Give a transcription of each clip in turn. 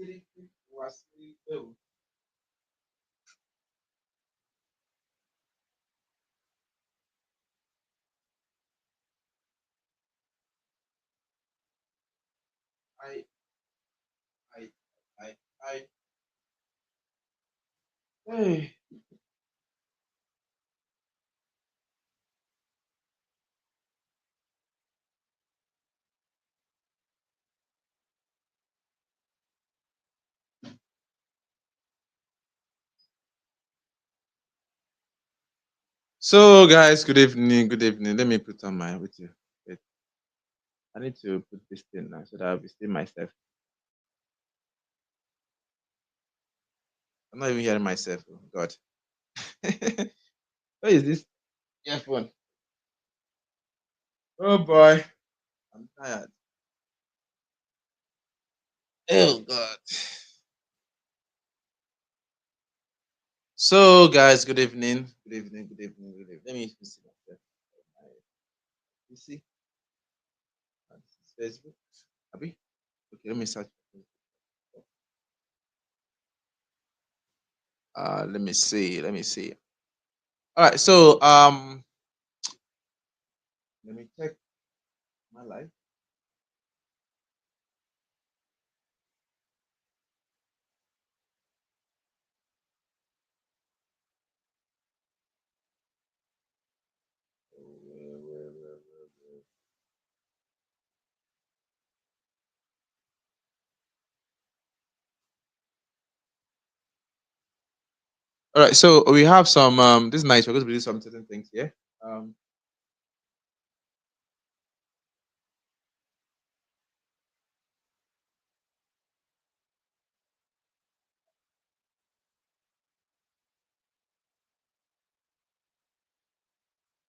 I, I. Hey. So, guys, good evening. Good evening. Let me put on my with you. Wait, I need to put this thing now so that I'll be still myself. I'm not even hearing myself. Oh, God. What is this earphone? Oh boy, I'm tired. Oh God. So, guys, good evening. Good evening. Good evening. Good evening. Let me even see myself. You see, this is Facebook. Abi? Okay, let me search. Let me see. Let me see. All right. So, let me check my life. All right. So we have some. This night we're going to be doing some certain things here. Um,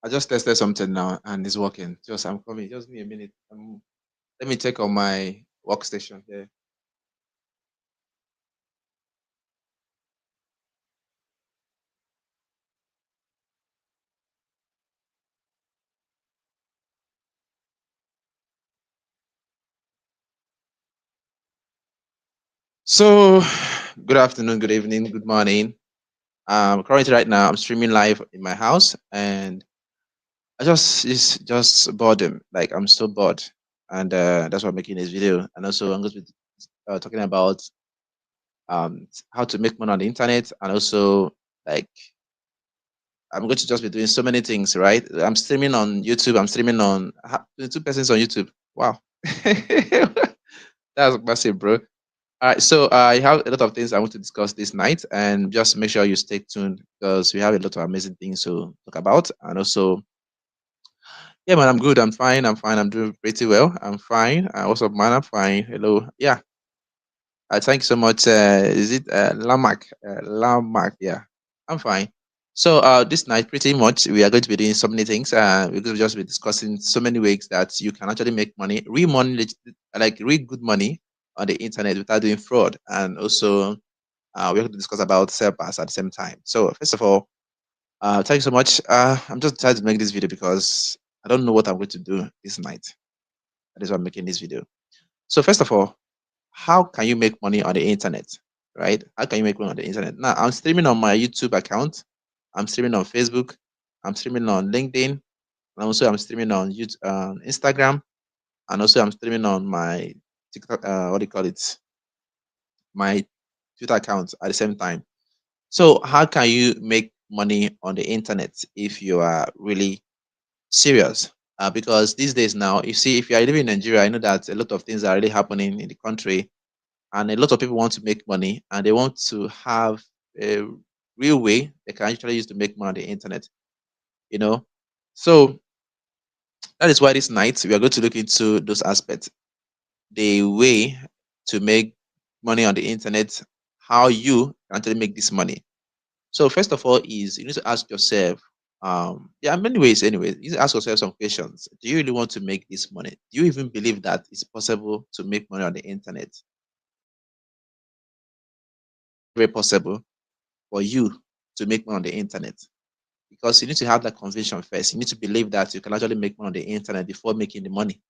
I just tested something now and it's working. Just I'm coming. Just give me a minute. Let me check on my workstation here. So, good afternoon, good evening, good morning. Currently, right now, I'm streaming live in my house, and it's just boredom. Like I'm so bored, and that's why I'm making this video. And also, I'm going to be talking about how to make money on the internet, and also like I'm going to just be doing so many things. Right? I'm streaming on YouTube. I'm streaming on 22 persons on YouTube. Wow, that's massive, bro. All right, so I have a lot of things I want to discuss this night, and just make sure you stay tuned because we have a lot of amazing things to talk about. And also, yeah, man, I'm good. I'm fine. I'm fine. I'm doing pretty well. I'm fine. What's up, man? I'm fine. Hello. Yeah. Thank you so much. Is it Lamarck? Lamarck. Yeah. I'm fine. So this night, pretty much, we are going to be doing so many things. We're going to just be discussing so many ways that you can actually make money, real money, like real good money on the internet without doing fraud, and also we're going to discuss about SellPass at the same time. So first of all, thank you so much. I'm just decided to make this video because I don't know what I'm going to do this night. That is why I'm making this video. So first of all, how can you make money on the internet? Right? How can you make money on the internet? Now I'm streaming on my YouTube account. I'm streaming on Facebook. I'm streaming on LinkedIn. And also I'm streaming on YouTube, Instagram, and also I'm streaming on my TikTok. What do you call it? My Twitter account at the same time. So how can you make money on the internet if you are really serious? Because these days now, you see, if you are living in Nigeria, I know that a lot of things are really happening in the country, and a lot of people want to make money, and they want to have a real way they can actually use to make money on the internet. You know, so that is why this night we are going to look into those aspects, the way to make money on the internet, how you can actually make this money. So first of all, is you need to ask yourself, there are many ways anyway. You need to ask yourself some questions. Do you really want to make this money? Do you even believe that it's possible to make money on the internet? Very possible for you to make money on the internet. Because you need to have that conviction first. You need to believe that you can actually make money on the internet before making the money.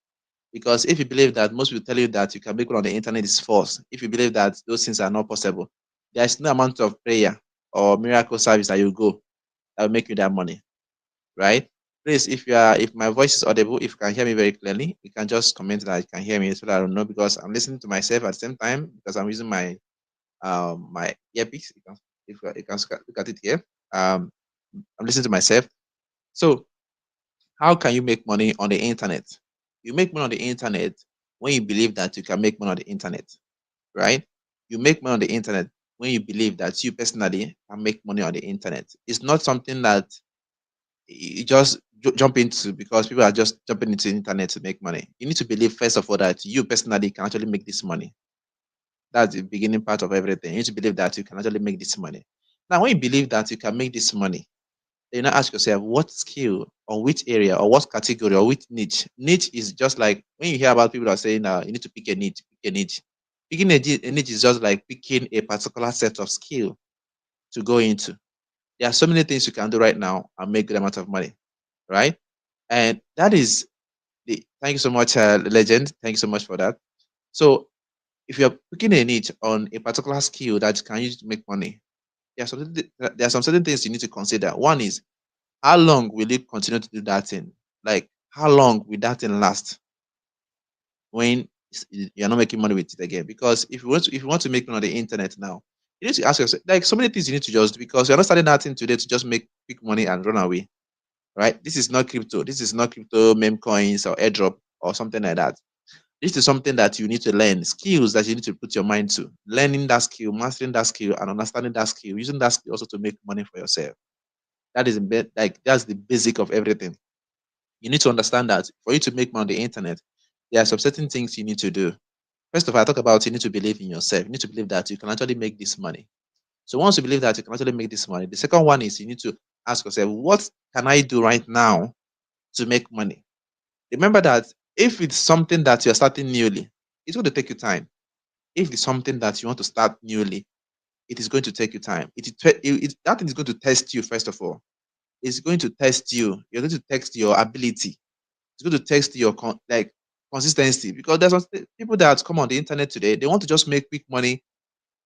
Because if you believe that most people tell you that you can make money on the internet is false, if you believe that those things are not possible, there's no amount of prayer or miracle service that you go that will make you that money, right? Please, if my voice is audible, if you can hear me very clearly, you can just comment that you can hear me so that I don't know, because I'm listening to myself at the same time because I'm using my earpiece. You can look at it here. Um, I'm listening to myself. So how can you make money on the internet? You make money on the internet when you believe that you can make money on the internet, right? You make money on the internet when you believe that you personally can make money on the internet. It's not something that you just jump into because people are just jumping into the internet to make money. You need to believe first of all that you personally can actually make this money. That's the beginning part of everything. You need to believe that you can actually make this money. Now, when you believe that you can make this money, then you now ask yourself what skill or which area or what category or which niche. Niche is just like when you hear about people that are saying you need to pick a niche, pick a niche. Picking a niche is just like picking a particular set of skill to go into. There are so many things you can do right now and make good amount of money, right? And that is the thank you so much, legend. Thank you so much for that. So if you're picking a niche on a particular skill that you can use to make money, there are some certain things you need to consider. One is how long will you continue to do that thing? Like how long will that thing last when you're not making money with it again? Because if you want to make money on the internet now, you need to ask yourself like so many things you need to just do because you're not starting that thing today to just make quick money and run away. Right? This is not crypto. This is not crypto meme coins or airdrop or something like that. This is something that you need to learn, skills that you need to put your mind to. Learning that skill, mastering that skill, and understanding that skill, using that skill also to make money for yourself. That is like that's the basic of everything. You need to understand that for you to make money on the internet, there are some certain things you need to do. First of all, I talk about you need to believe in yourself. You need to believe that you can actually make this money. So once you believe that you can actually make this money, the second one is you need to ask yourself, what can I do right now to make money? Remember that if it's something that you're starting newly, it's going to take you time. If it's something that you want to start newly, it is going to take you time. That thing is going to test you, first of all. It's going to test you. You're going to test your ability. It's going to test your consistency because there's some people that come on the internet today. They want to just make quick money.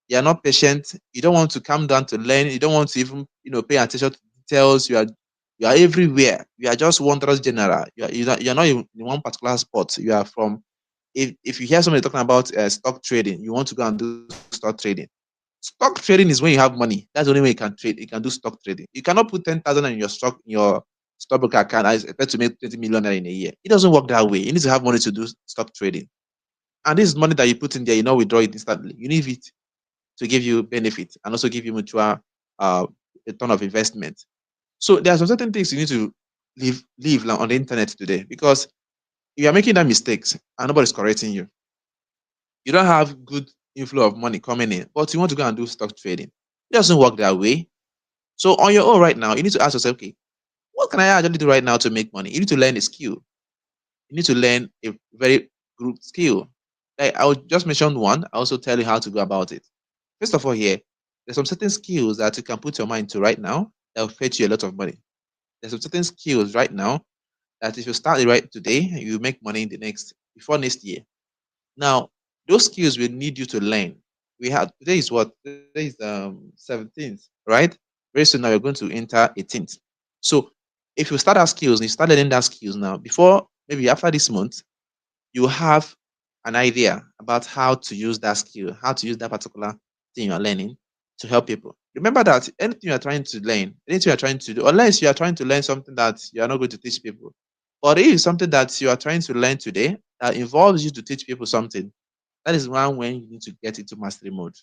You're not patient. You don't want to calm down to learn. You don't want to even pay attention to details. You are everywhere. You are just wondrous general. You're not in one particular spot. You are from if you hear somebody talking about stock trading, you want to go and do stock trading. Stock trading is when you have money. That's the only way you can trade. You can do stock trading. You cannot put 10,000 in your stockbroker account and expect to make 20 million in a year. It doesn't work that way. You need to have money to do stock trading. And this is money that you put in there, you not withdraw it instantly. You need it to give you benefit and also give you mutual return of investment. So there are some certain things you need to leave on the internet today because if you are making that mistakes and nobody's correcting you, you don't have good inflow of money coming in, but you want to go and do stock trading. It doesn't work that way. So on your own right now, you need to ask yourself, okay, what can I actually do right now to make money? You need to learn a skill. You need to learn a very good skill. Like I will just mention one. I also tell you how to go about it. First of all, here, there's some certain skills that you can put your mind to right now that will fetch you a lot of money. There's some certain skills right now that if you start it right today, you make money in the before next year. Now, those skills will need you to learn. We have today is what? Today is 17th, right? Very soon now we're going to enter 18th. So if you start that skills, you start learning that skills now, before maybe after this month, you have an idea about how to use that skill, how to use that particular thing you're learning to help people. Remember that anything you're trying to learn, anything you're trying to do, unless you are trying to learn something that you are not going to teach people, but if it's something that you are trying to learn today that involves you to teach people something, that is one when you need to get into mastery mode.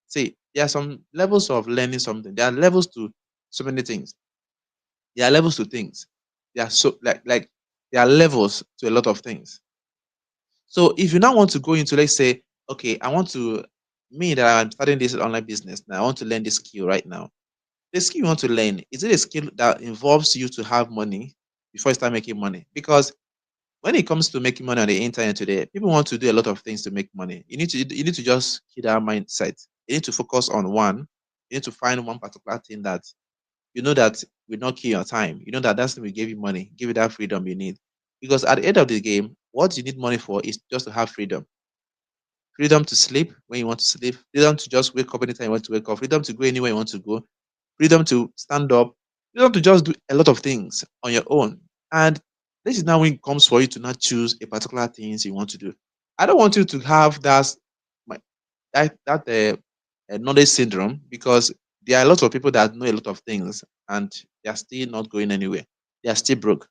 See, there are some levels of learning something. There are levels to so many things. There are levels to things. There are so like there are levels to a lot of things. So if you now want to go into, let's say, okay, I want to me that I'm starting this online business now, I want to learn this skill right now. The skill you want to learn, is it a skill that involves you to have money before you start making money? Because when it comes to making money on the internet today, people want to do a lot of things to make money. You need to just keep that mindset. You need to focus on one. You need to find one particular thing that you know that will not kill your time. You know that that's will give you money, give you that freedom you need. Because at the end of the game, What you need money for is just to have freedom. Freedom to sleep when you want to sleep, freedom to just wake up anytime you want to wake up, freedom to go anywhere you want to go, freedom to stand up, freedom to just do a lot of things on your own. And this is now when it comes for you to not choose a particular things you want to do. I don't want you to have my- that knowledge syndrome, because there are a lot of people that know a lot of things and they are still not going anywhere. They are still broke.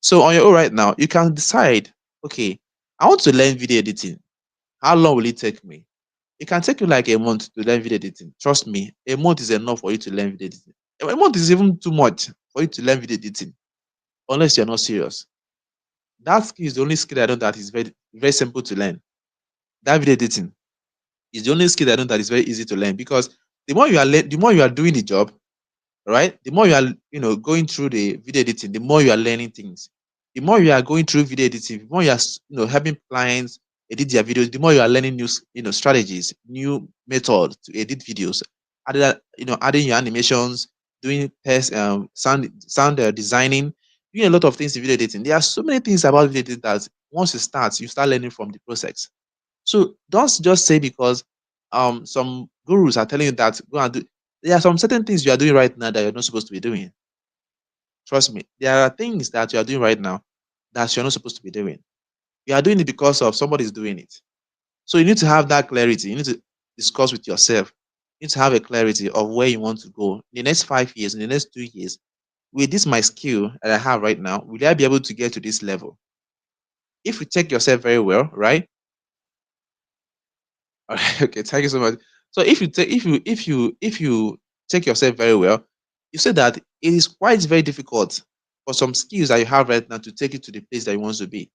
So on your own right now, you can decide, okay, I want to learn video editing. How long will it take me? It can take you like a month to learn video editing. Trust me, a month is enough for you to learn video editing. A month is even too much for you to learn video editing, unless you're not serious. That skill is the only skill I know that is very, very simple to learn. That video editing is the only skill I know that is very easy to learn, because the more you are doing the job, right? The more you are, going through the video editing, the more you are learning things. The more you are going through video editing, the more you are, helping clients edit their videos, the more you are learning new, strategies, new methods to edit videos. Adding your animations, doing test, sound designing, doing a lot of things in video editing. There are so many things about video editing that once you start learning from the process. So don't just say because some gurus are telling you that go and do. There are some certain things you are doing right now that you're not supposed to be doing. Trust me, there are things that you are doing right now that you're not supposed to be doing. You are doing it because of somebody's doing it. So you need to have that clarity. You need to discuss with yourself. You need to have a clarity of where you want to go in the next 5 years, in the next 2 years. With this my skill that I have right now, will I be able to get to this level? If you check yourself very well, right? Alright, okay, thank you so much. So if you check yourself very well, you say that it is quite very difficult for some skills that you have right now to take you to the place that you want to be.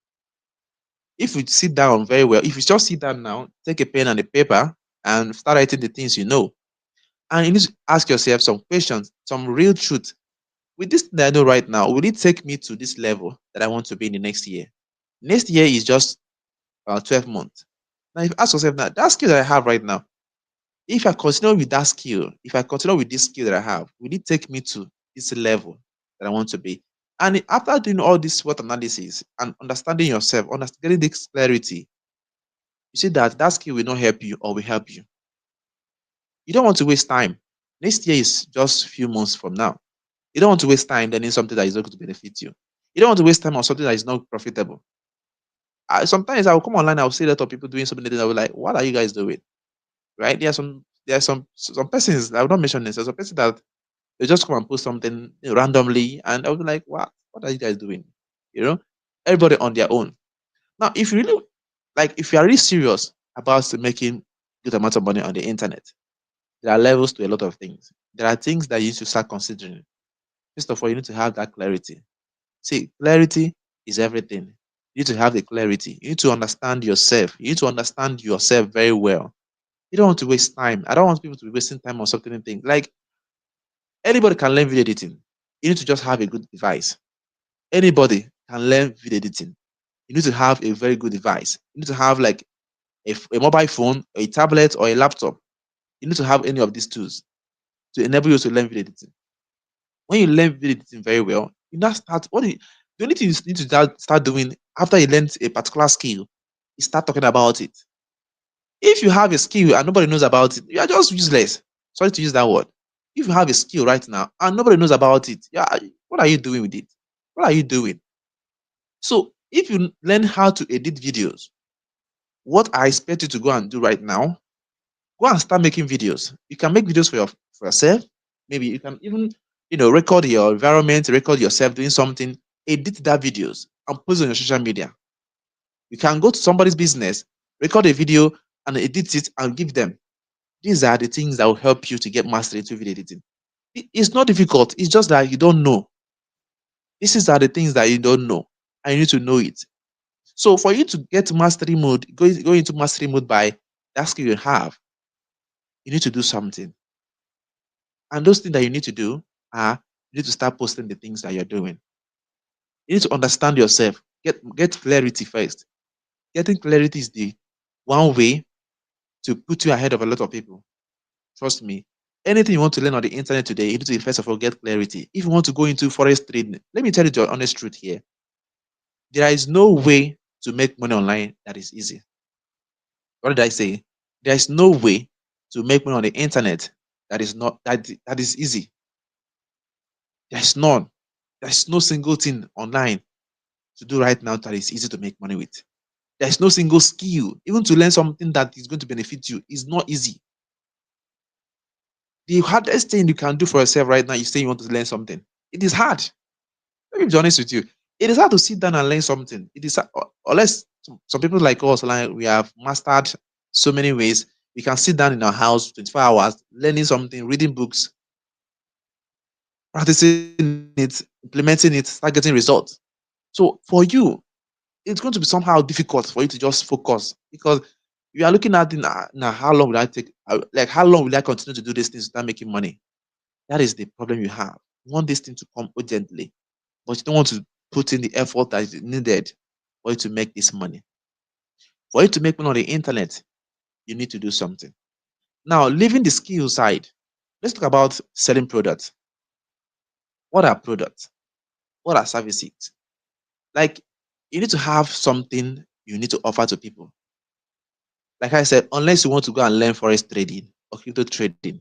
If you sit down very well, if you just sit down now, take a pen and a paper and start writing the things you know, and you need to ask yourself some questions, some real truth. With this thing that I know right now, will it take me to this level that I want to be in the next year? Next year is just 12 months. Now, if you ask yourself that skill that I have right now, if I continue with that skill, if I continue with this skill that I have, will it take me to this level that I want to be? And after doing all this SWOT analysis and understanding yourself, understanding this clarity, you see that skill will not help you or will help you. You don't want to waste time. Next year is just a few months from now. You don't want to waste time learning something that is not going to benefit you. You don't want to waste time on something that is not profitable. Sometimes I will come online, I will see a lot of people doing something that I will like, what are you guys doing? Right? There are some persons, I will not mention this, there's a person that they just come and post something randomly, and I'll be like, what are you guys doing? You know, everybody on their own. Now, if you really if you are really serious about making good amount of money on the internet, there are levels to a lot of things. There are things that you need to start considering. First of all, you need to have that clarity. See, clarity is everything. You need to have the clarity. You need to understand yourself. You need to understand yourself very well. You don't want to waste time. I don't want people to be wasting time on certain things. Like anybody can learn video editing. You need to just have a good device. Anybody can learn video editing. You need to have a very good device. You need to have like a mobile phone, a tablet, or a laptop. You need to have any of these tools to enable you to learn video editing. When you learn video editing very well, you now start the only thing you need to start doing after you learn a particular skill is start talking about it. If you have a skill and nobody knows about it, you are just useless. Sorry to use that word. If you have a skill right now and nobody knows about it, yeah, what are you doing with it? What are you doing? So if you learn how to edit videos, what I expect you to go and do right now, go and start making videos. You can make videos for yourself. Maybe you can even, record your environment, record yourself doing something, edit that videos and post it on your social media. You can go to somebody's business, record a video and edit it and give them. These are the things that will help you to get mastery into video editing. It's not difficult. It's just that you don't know. These are the things that you don't know, and you need to know it. So for you to get mastery mode, go into mastery mode by that skill you have, you need to do something. And those things that you need to do are you need to start posting the things that you're doing. You need to understand yourself. Get clarity first. Getting clarity is the one way to put you ahead of a lot of people. Trust me. Anything you want to learn on the internet today, you need to first of all get clarity. If you want to go into forest trading, let me tell you the honest truth here. There is no way to make money online that is easy. What did I say? There is no way to make money on the internet that is not that is easy. There's none. There's no single thing online to do right now that is easy to make money with. There's no single skill, even to learn something that is going to benefit you is not easy. The hardest thing you can do for yourself right now, you say you want to learn something. It is hard. Let me be honest with you. It is hard to sit down and learn something. It is unless some people like us, like we have mastered so many ways. We can sit down in our house 24 hours, learning something, reading books, practicing it, implementing it, start getting results. So for you, it's going to be somehow difficult for you to just focus because you are looking at now how long will I take, like how long will I continue to do these things without making money? That is the problem you have. You want this thing to come urgently, but you don't want to put in the effort that is needed for you to make this money. For you to make money on the internet, you need to do something. Now, leaving the skill side, let's talk about selling products. What are products? What are services? Like, you need to have something you need to offer to people. Like I said, unless you want to go and learn forex trading or crypto trading,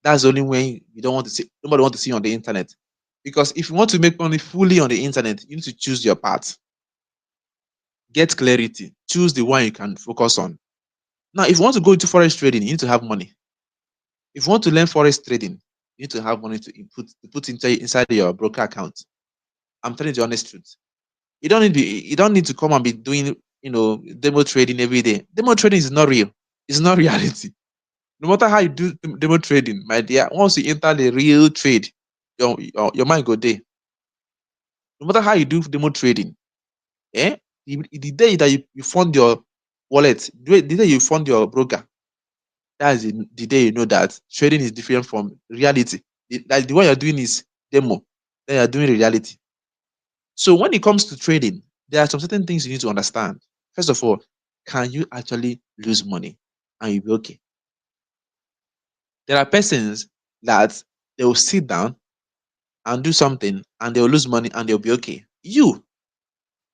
that's the only way you don't want to see nobody want to see you on the internet. Because if you want to make money fully on the internet, you need to choose your path. Get clarity. Choose the one you can focus on. Now, if you want to go into forex trading, you need to have money. If you want to learn forex trading, you need to have money to put inside your broker account. I'm telling you the honest truth. You don't need to come and be doing demo trading every day. Demo trading is not real. It's not reality. No matter how you do demo trading, my dear, once you enter the real trade, your mind go there. No matter how you do demo trading, eh? The day that you fund your wallet, the day you fund your broker, that's the day you know that trading is different from reality. Like the one you're doing is demo, then you're doing reality. So when it comes to trading, there are some certain things you need to understand. First of all, can you actually lose money and you'll be okay? There are persons that they will sit down and do something and they'll lose money and they'll be okay. You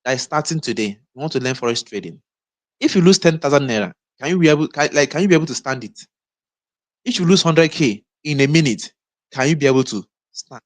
that is starting today, you want to learn forex trading. If you lose 10,000 naira, can you be able to stand it? If you lose 100K in a minute, can you be able to stand?